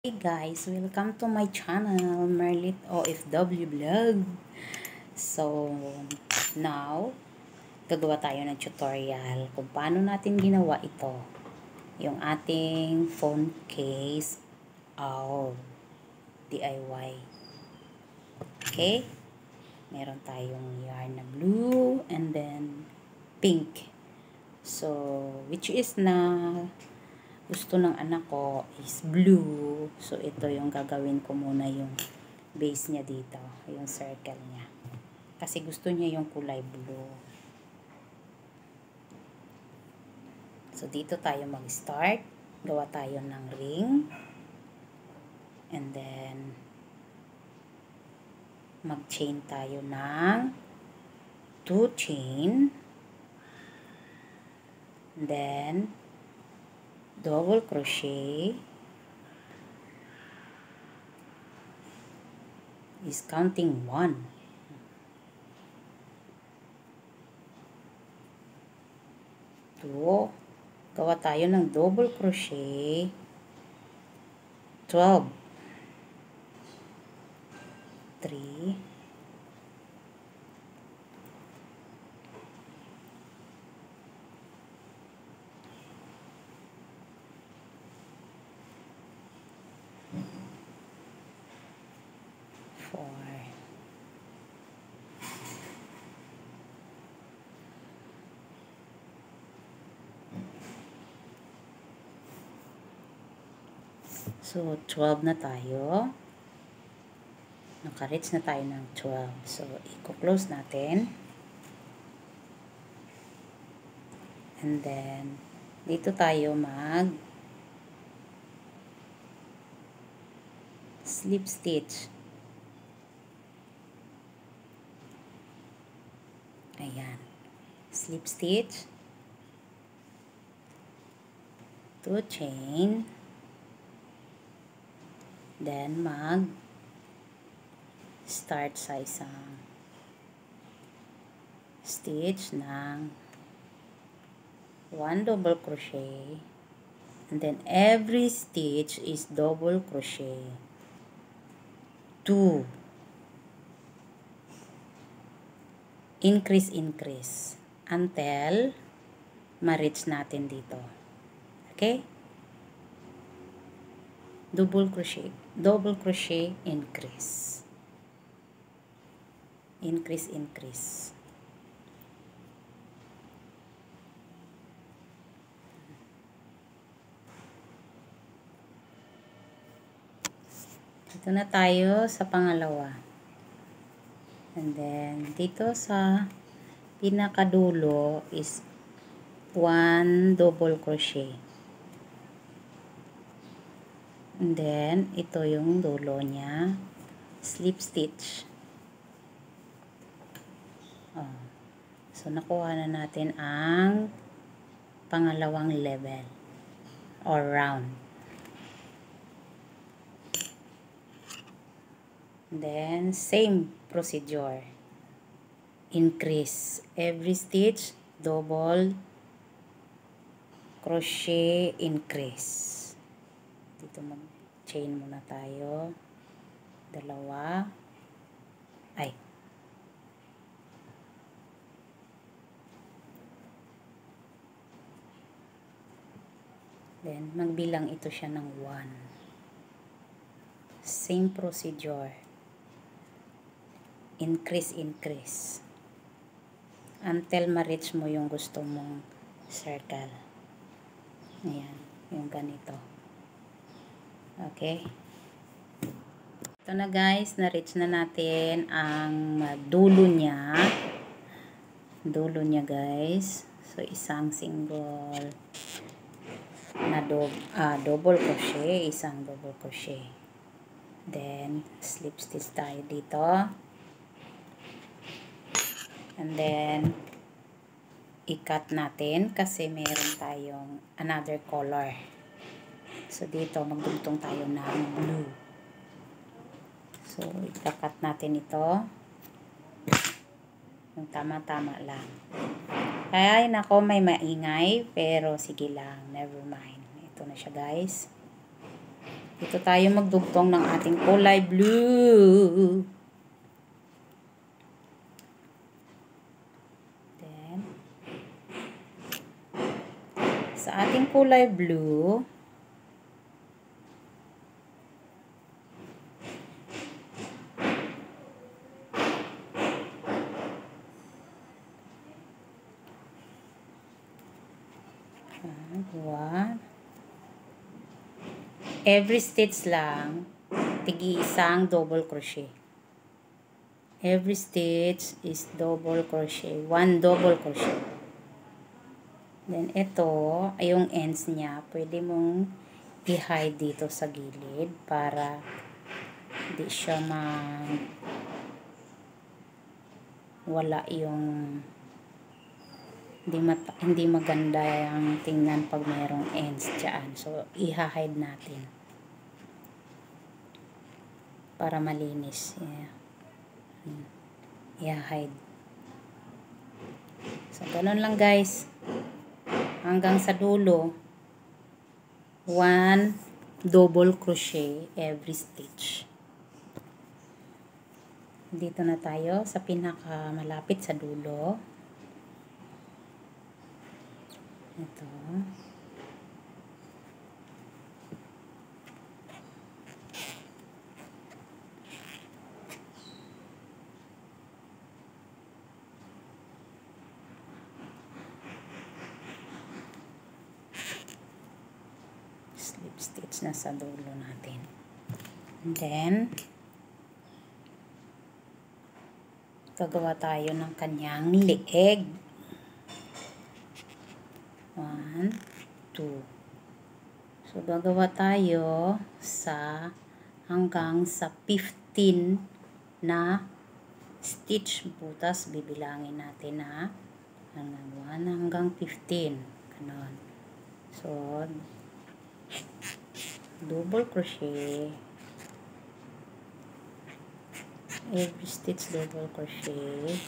Hey guys, welcome to my channel, Merlit OFW Vlog. So, now, gagawa tayo ng tutorial kung paano natin ginawa ito. Yung ating phone case DIY. Okay? Meron tayong yarn na blue and then pink. So, which is na gusto ng anak ko is blue. So, ito yung gagawin ko muna yung base niya dito. Yung circle niya. Kasi gusto niya yung kulay blue. So, dito tayo mag-start. Gawa tayo ng ring. And then, mag-chain tayo ng 2 chain. And then, double crochet is counting 1, 2, gawa tayo ng double crochet 12, 3, 4, 12 na tayo. Naka-reach na tayo ng 12. So, i-close natin. And then, dito tayo mag slip stitch. Ayan. Slip stitch. 2 chain. Then, start sa isang stitch ng 1 double crochet. And then, every stitch is double crochet. 2. Increase until ma-reach natin dito. Okay? Double crochet, increase. Increase. Ito na tayo sa pangalawa. And then, dito sa pinakadulo is 1 double crochet. And then, ito yung dulo niya. Slip stitch. So, nakuha na natin ang pangalawang level or round. And then, same procedure. Increase. Every stitch, double crochet, increase. Dito mag-chain muna tayo. Dalawa. Then, magbilang ito siya ng 1. Same procedure. Increase. Until ma-reach mo yung gusto mong circle. Ayan. Yung ganito. Okay? Ito na guys. Na-reach na natin ang dulo niya. Dulo niya guys. So, isang single na double crochet, isang double crochet. Then, slip stitch tayo dito. And then, i-cut natin kasi meron tayong another color. So, dito, magdugtong tayo ng blue. So, i-cut natin ito. Yung tama-tama lang. Ay, nako, may maingay. Pero, sige lang. Never mind. Ito na siya, guys. Dito tayo magdugtong ng ating kulay blue. Then, sa ating kulay blue, every stitch lang, tig-iisang double crochet. Every stitch is double crochet. 1 double crochet. Then, ito, ay yung ends niya, pwede mong i-hide dito sa gilid para hindi siya wala yung hindi maganda yung tingnan pag mayroong ends dyan. So, i-hide natin para malinis. I-hide. So, ganun lang guys. Hanggang sa dulo, 1 double crochet every stitch. Dito na tayo sa pinaka malapit sa dulo. Ito. Slip stitch na sa dulo natin. And then, gagawa tayo ng kanyang leeg. 1, 2. So, gagawa tayo hanggang sa 15 na stitch. Butas, bibilangin natin na hanggang 1 hanggang 15. Ganon. So, double crochet. Every stitch double crochet.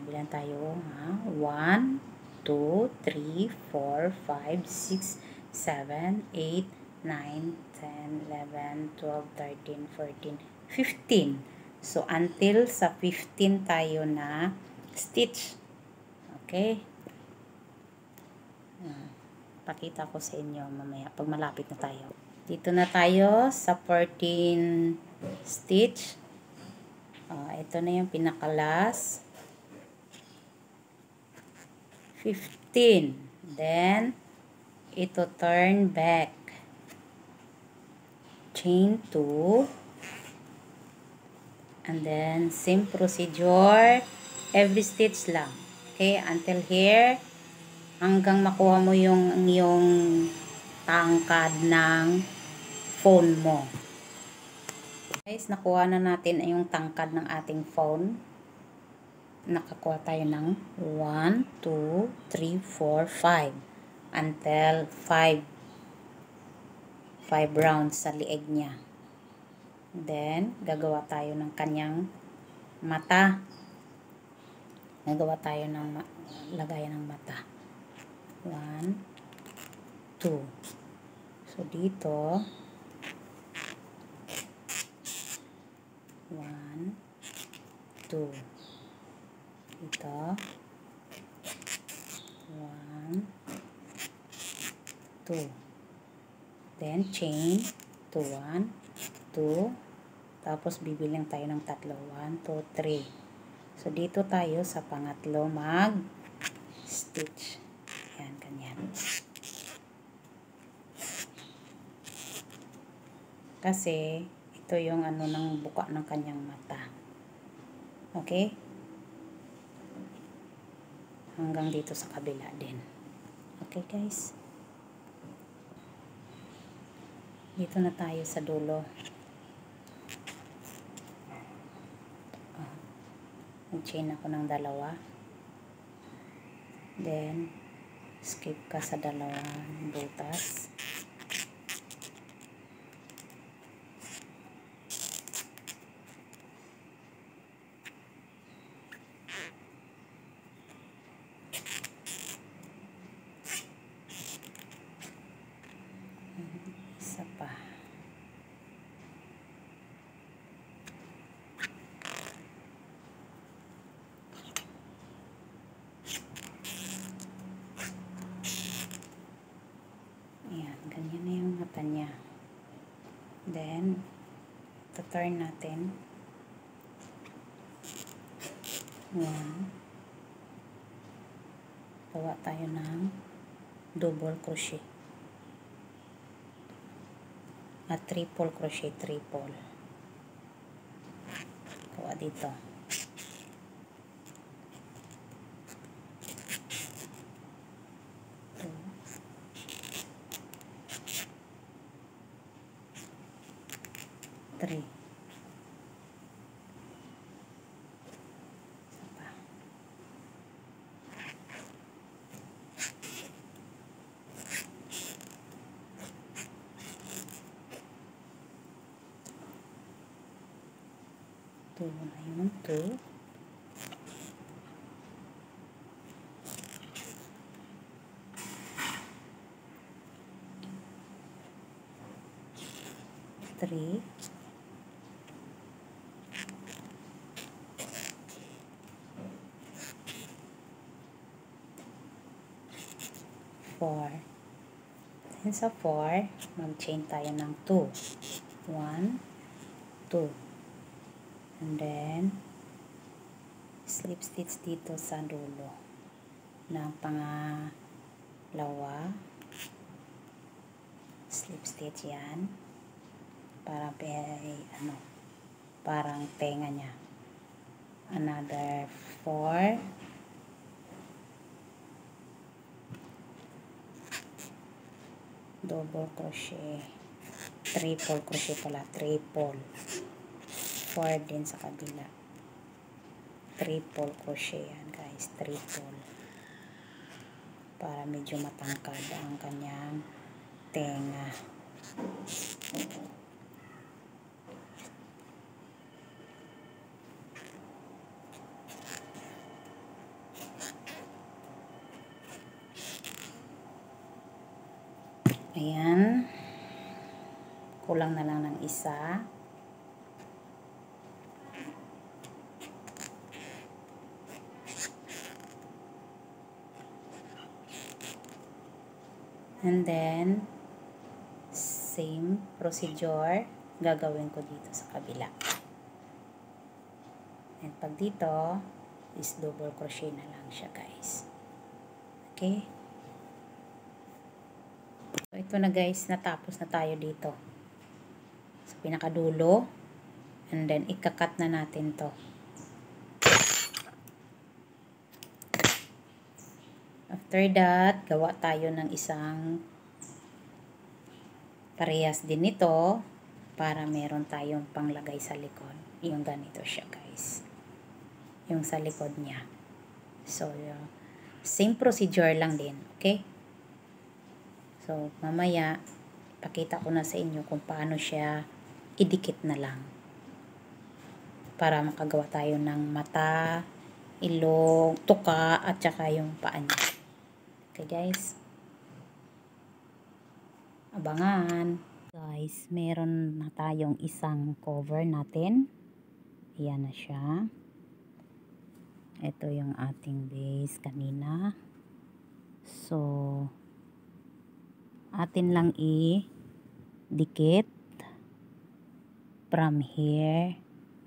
Bilang tayo, 1, 2, 3, 4, 5, 6, 7, 8, 9, 10, 11, 12, 13, 14, 15. So, until sa 15 tayo na stitch. Okay? Pakita ko sa inyo mamaya pag malapit na tayo. Dito na tayo sa 14 stitch. Ito na yung pinaka-last. 15. Then, ito turn back. Chain 2. And then, same procedure. Every stitch lang. Okay, until here. Hanggang makuha mo yung tangkad ng phone mo. Guys, nakuha na natin yung tangkad ng ating phone. Nakakuha tayo ng 1, 2, 3, 4, 5 until 5 rounds sa lieg niya. Then, gagawa tayo ng kanyang mata. Gagawa tayo ng lagayan ng mata. 1, 2. So, dito 1, 2. Ito. 1, 2. Then, chain. 2, 1, 2. Tapos, bibilang tayo ng tatlo. 1, 2, 3. So, dito tayo sa pangatlo mag-stitch. Yan, ganyan. Kasi, ito yung ng buka ng kanyang mata. Okay? Hanggang dito sa kabila din. Okay guys. Dito na tayo sa dulo. Mag-chain ako ng dalawa. Then, skip ka sa dalawang butas. Isa pa. Then, turn natin. 1. Gawa tayo ng double crochet. At triple crochet, triple. Gawa dito. Three. Two na yun. 2. Three. 4. Then sa 4, mag-chain tayo ng 2. 1, 2. And then, slip stitch dito sa dulo ng pangalawa. Slip stitch yan. Para parang tenga niya. Another 4. Double crochet, triple crochet pala, triple. 4 din sa kabila. Triple crochet yan guys, triple. Para medyo matangkad ang kanyang tenga. Ayan. Kulang na lang ng isa. And then, same procedure gagawin ko dito sa kabila. And pag dito, is double crochet na lang siya guys. Okay? So, ito na guys, natapos na tayo dito. Sa pinakadulo. And then, ikakat na natin to. After that, gawa tayo ng isang parehas din nito para meron tayong panglagay sa likod. Yung ganito siya guys. Yung sa likod niya. So, same procedure lang din. Okay? So, mamaya, pakita ko na sa inyo kung paano siya idikit na lang. Para makagawa tayo ng mata, ilong, tuka, at saka yung paa niya. Okay guys? Abangan! Guys, meron na tayong isang cover natin. Ayan na siya. Ito yung ating base kanina. So, atin lang i-dikit from here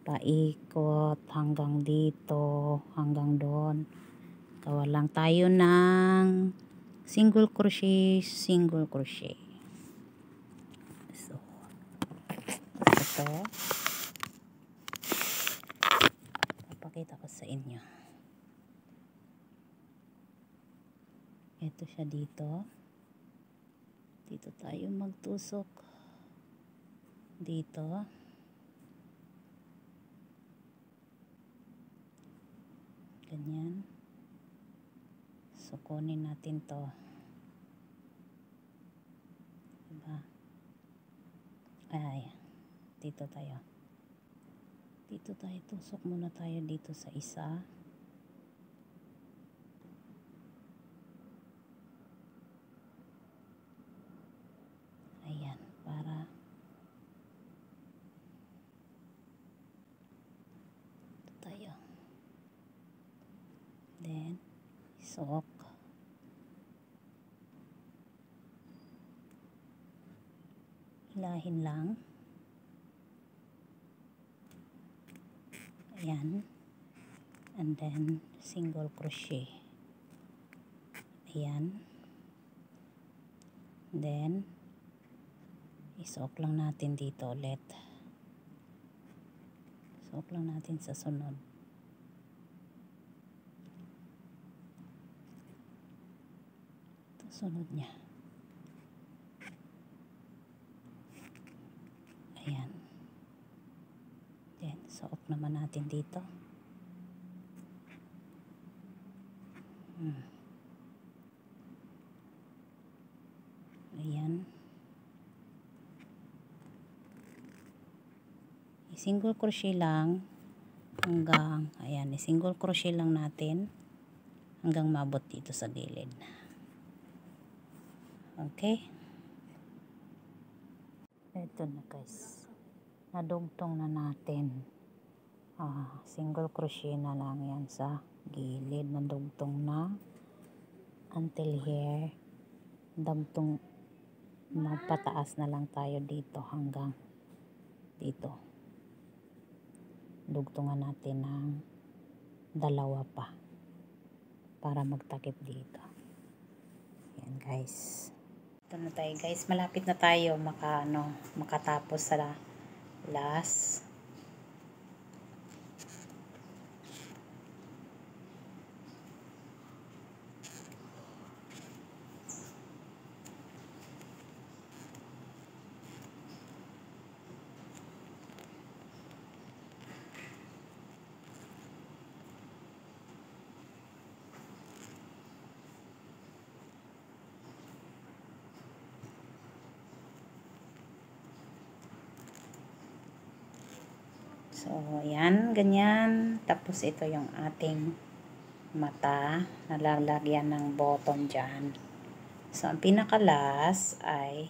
paikot hanggang dito, hanggang doon. Gawa lang tayo ng single crochet. So, ito papakita ko sa inyo. Ito siya dito. Dito tayo magtusok. Dito. Ganyan. So, kunin natin to. Diba? Ay, dito tayo. Dito tayo. Tusok muna tayo dito sa isa. Ayan, para ito tayo. Then, isok. Hilahin lang. Ayan. And then, single crochet. Ayan. Then, isok lang natin dito ulit. Isok lang natin sa sunod. Ito sunod niya. Ayan. Then, isok naman natin dito. Ayan. Single crochet lang hanggang, ayan, single crochet lang natin hanggang mabot dito sa gilid. Okay. Ito na guys. Nadugtong na natin. Single crochet na lang yan sa gilid. Nadugtong na until here. Dagtong magpataas na lang tayo dito hanggang dito. Dugtungan natin ng dalawa pa para magtakip dito. Yan guys. Ito na tayo guys. Malapit na tayo makatapos sa last. So, ayan, ganyan. Tapos, ito yung ating mata. Nalalagyan ng button dyan. So, ang pinakalas ay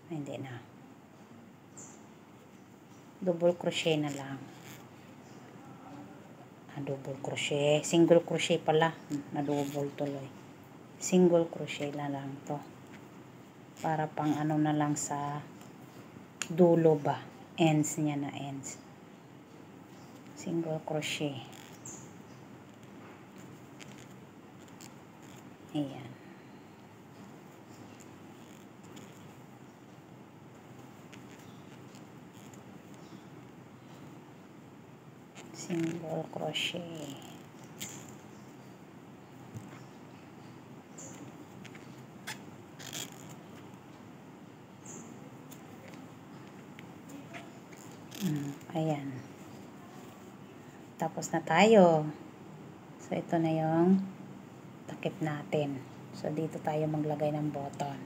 hindi na. Double crochet na lang. Double crochet. Single crochet pala. Na-double tuloy. Single crochet na lang to. Para pang na lang sa dulo ba, ends niya na ends. Single crochet. Ayan. Single crochet. Ayan. Tapos na tayo. So, ito na yung takip natin. So, dito tayo maglagay ng button.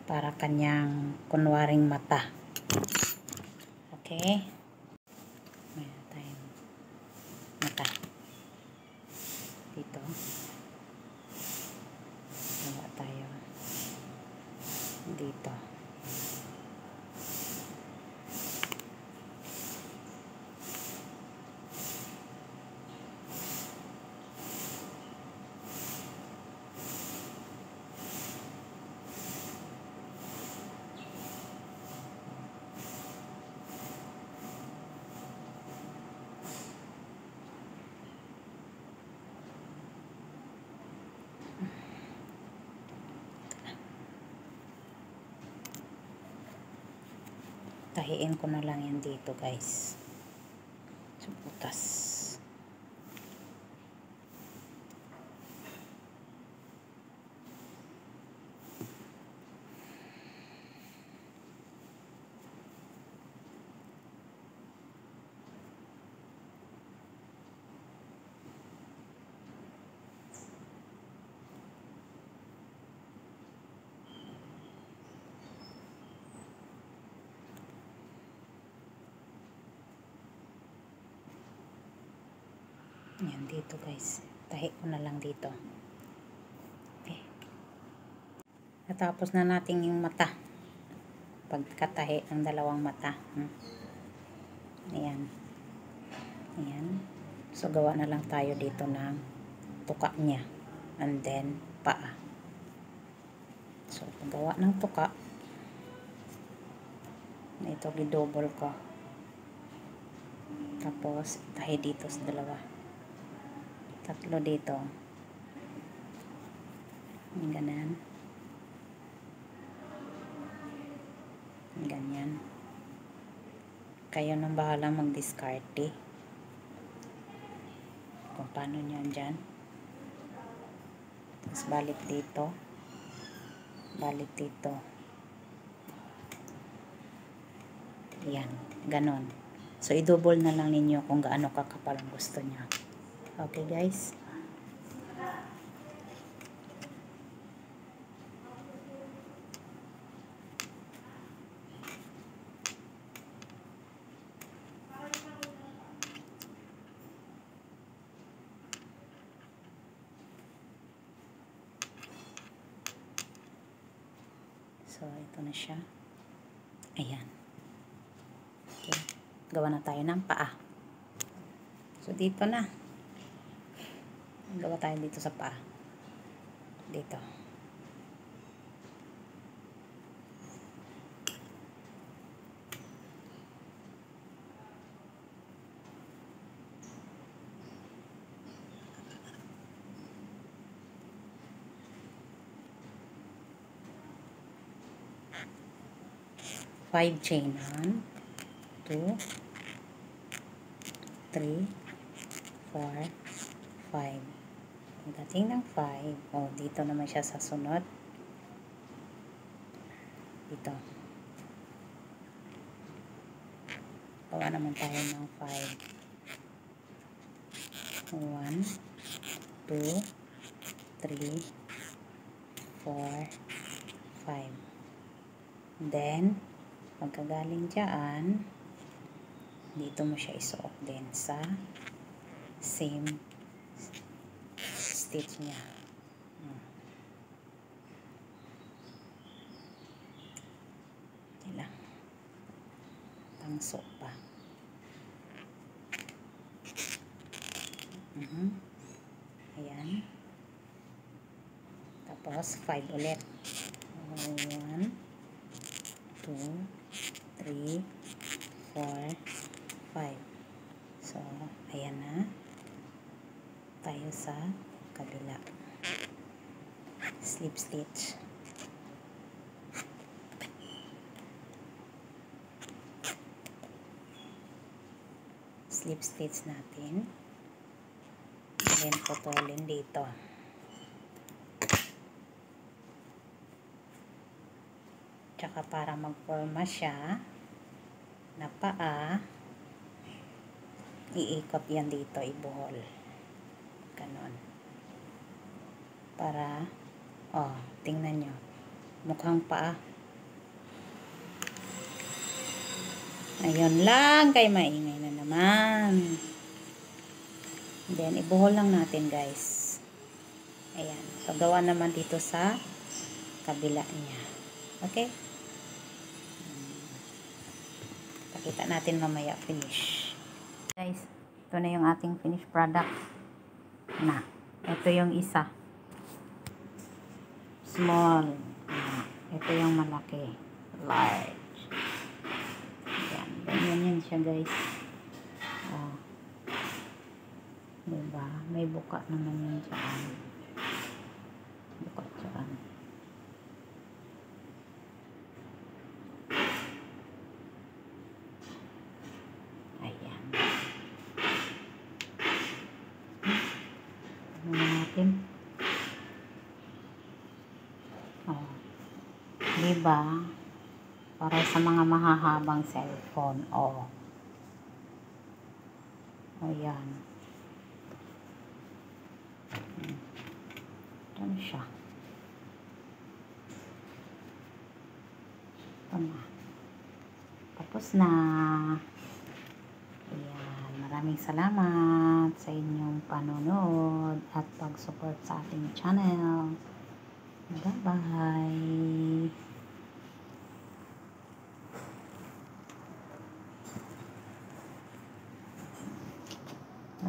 Para kanyang kunwaring mata. Okay? Mayroon tayong mata. Dito. Gawa tayo. Dito. Tahiin ko na lang yan dito guys. So, butas. Yan dito guys. Tahi ko na lang dito. Okay. Natapos na natin yung mata. Pagkatahi ng dalawang mata. Ayan. Ayan. So gawa na lang tayo dito ng tuka niya. And then paa. So paggawa ng tuka, Ito, gidouble ko. Tapos, tahi dito sa dalawa. 3 dito. Ganyan. Ganyan. Kayo nang bahala mag-discarte. Kung paano nyo dyan. Tapos, balik dito. Balik dito. Yan. Ganon. So, i-double na lang ninyo kung gaano kakapal ang gusto nyo. Okay, guys? So, ito na siya. Ayan. Okay. Gawa na tayo ng paa. So, dito na. Gawa tayo dito sa paa. Dito. Five chain. 1, 2, 3, 4, 5. Pagdating ng 5, oh, dito naman siya sa sunod. Dito. Gawa naman tayo ng 5. 1, 2, 3, 4, 5. Then, pagkagaling dyan, dito mo siya isuot din sa same stitch niya. Ilang tangso pa. Ayan. Tapos 5 ulit. 1, 2, 3, 4, 5. So, ayan na. Tayo sa kabila. Slip stitch. Slip stitch natin. Then, putulin dito. Tsaka para magforma siya na paa, iikot yan dito, ibuhol. Ganon. Para, oh, tingnan nyo. Mukhang paa. Ayun lang, kay maingay na naman. Then, ibuhol lang natin, guys. Ayan. So, gawa naman dito sa kabila niya. Okay? Pakita natin mamaya finish. Guys, ito na yung ating finished product. Na. Ito yung isa. Small. Ito yung malaki. Large. Ayan. Ganyan yan siya, guys. Oh. Diba? May buka naman yun dyan. Buka dyan. Ayan. Ano natin? Oh. Diba? Para sa mga mahahabang cellphone. Oh. O yan. Ito na siya. Ito na. Tapos na. Ayan. Maraming salamat sa inyong panonood at pag-support sa ating channel. Bye-bye.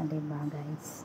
Diba, guys?